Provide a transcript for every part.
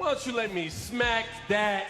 don't you let me smack that?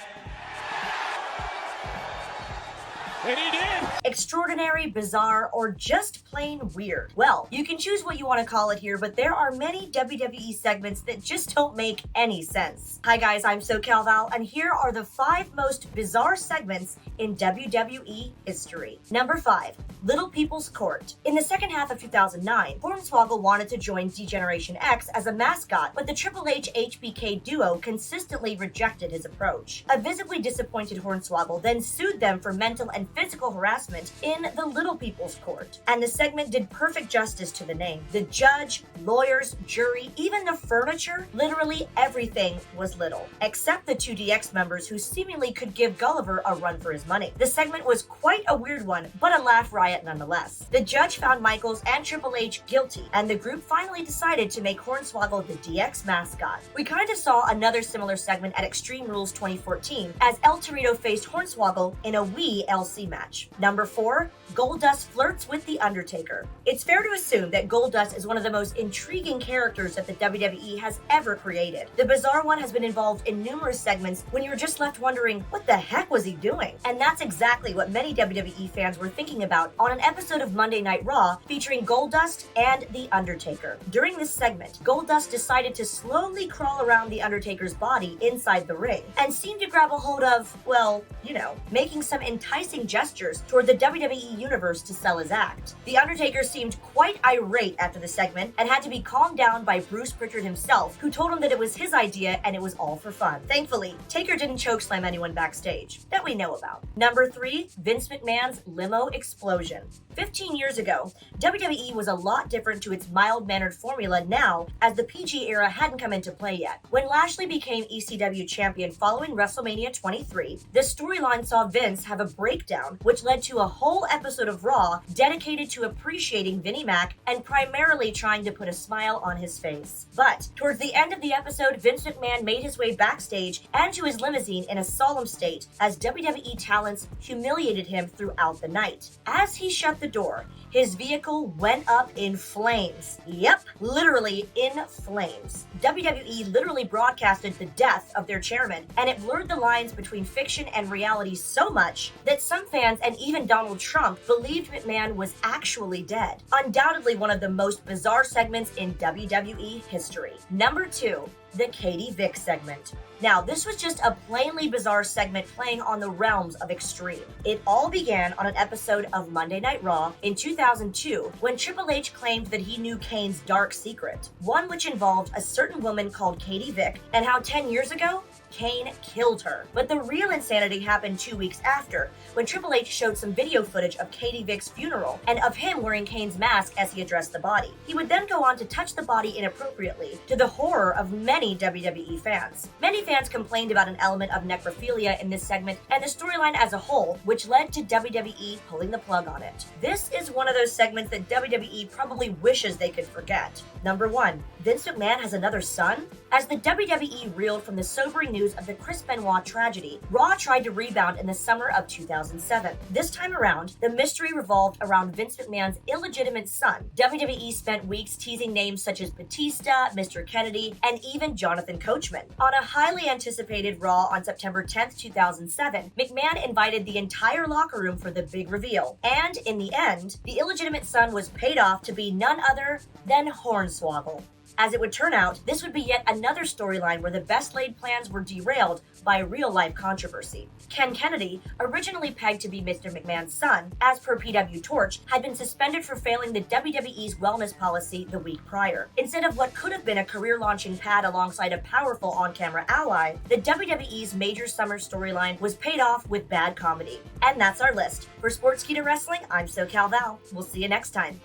And he did! Extraordinary, bizarre, or just plain weird. Well, you can choose what you want to call it here, but there are many WWE segments that just don't make any sense. Hi guys, I'm SoCal Val, and here are the 5 most bizarre segments in WWE history. Number 5. Little People's Court. In the second half of 2009, Hornswoggle wanted to join D-Generation X as a mascot, but the Triple H HBK duo consistently rejected his approach. A visibly disappointed Hornswoggle then sued them for mental and physical harassment in the Little People's Court, and the segment did perfect justice to the name. The judge, lawyers, jury, even the furniture, literally everything was little, except the 2DX members who seemingly could give Gulliver a run for his money. The segment was quite a weird one, but a laugh riot nonetheless. The judge found Michaels and Triple H guilty, and the group finally decided to make Hornswoggle the DX mascot. We kind of saw another similar segment at Extreme Rules 2014 as El Torito faced Hornswoggle in a Wii LC match. Number 4, Goldust flirts with The Undertaker. It's fair to assume that Goldust is one of the most intriguing characters that the WWE has ever created. The bizarre one has been involved in numerous segments when you're just left wondering, what the heck was he doing? And that's exactly what many WWE fans were thinking about on an episode of Monday Night Raw featuring Goldust and The Undertaker. During this segment, Goldust decided to slowly crawl around The Undertaker's body inside the ring and seemed to grab a hold of, well, you know, making some enticing gestures toward the WWE universe to sell his act. The Undertaker seemed quite irate after the segment and had to be calmed down by Bruce Pritchard himself, who told him that it was his idea and it was all for fun. Thankfully, Taker didn't chokeslam anyone backstage that we know about. Number 3, Vince McMahon's limo explosion. 15 years ago, WWE was a lot different to its mild-mannered formula now, as the PG era hadn't come into play yet. When Lashley became ECW champion following WrestleMania 23, the storyline saw Vince have a breakdown, which led to a whole episode of Raw dedicated to appreciating Vinnie Mac and primarily trying to put a smile on his face. But towards the end of the episode, Vince McMahon made his way backstage and to his limousine in a solemn state as WWE talents humiliated him throughout the night. As he shut the door, his vehicle went up in flames. Yep, literally in flames. WWE literally broadcasted the death of their chairman, and it blurred the lines between fiction and reality so much that some fans and even Donald Trump believed McMahon was actually dead. Undoubtedly one of the most bizarre segments in WWE history. Number 2, the Katie Vick segment. Now, this was just a plainly bizarre segment playing on the realms of extreme. It all began on an episode of Monday Night Raw in 2002 when Triple H claimed that he knew Kane's dark secret, one which involved a certain woman called Katie Vick and how 10 years ago, Kane killed her. But the real insanity happened 2 weeks after, when Triple H showed some video footage of Katie Vick's funeral and of him wearing Kane's mask as he addressed the body. He would then go on to touch the body inappropriately, to the horror of many WWE fans. Many fans complained about an element of necrophilia in this segment and the storyline as a whole, which led to WWE pulling the plug on it. This is one of those segments that WWE probably wishes they could forget. Number 1, Vince McMahon has another son? As the WWE reeled from the sobering news of the Chris Benoit tragedy, Raw tried to rebound in the summer of 2007. This time around, the mystery revolved around Vince McMahon's illegitimate son. WWE spent weeks teasing names such as Batista, Mr. Kennedy, and even Jonathan Coachman. On a highly anticipated Raw on September 10th, 2007, McMahon invited the entire locker room for the big reveal. And in the end, the illegitimate son was paid off to be none other than Hornswoggle. As it would turn out, this would be yet another storyline where the best laid plans were derailed by real-life controversy. Ken Kennedy, originally pegged to be Mr. McMahon's son, as per PW Torch, had been suspended for failing the WWE's wellness policy the week prior. Instead of what could have been a career-launching pad alongside a powerful on-camera ally, the WWE's major summer storyline was paid off with bad comedy. And that's our list. For Sportskeeda Wrestling, I'm SoCal Val. We'll see you next time.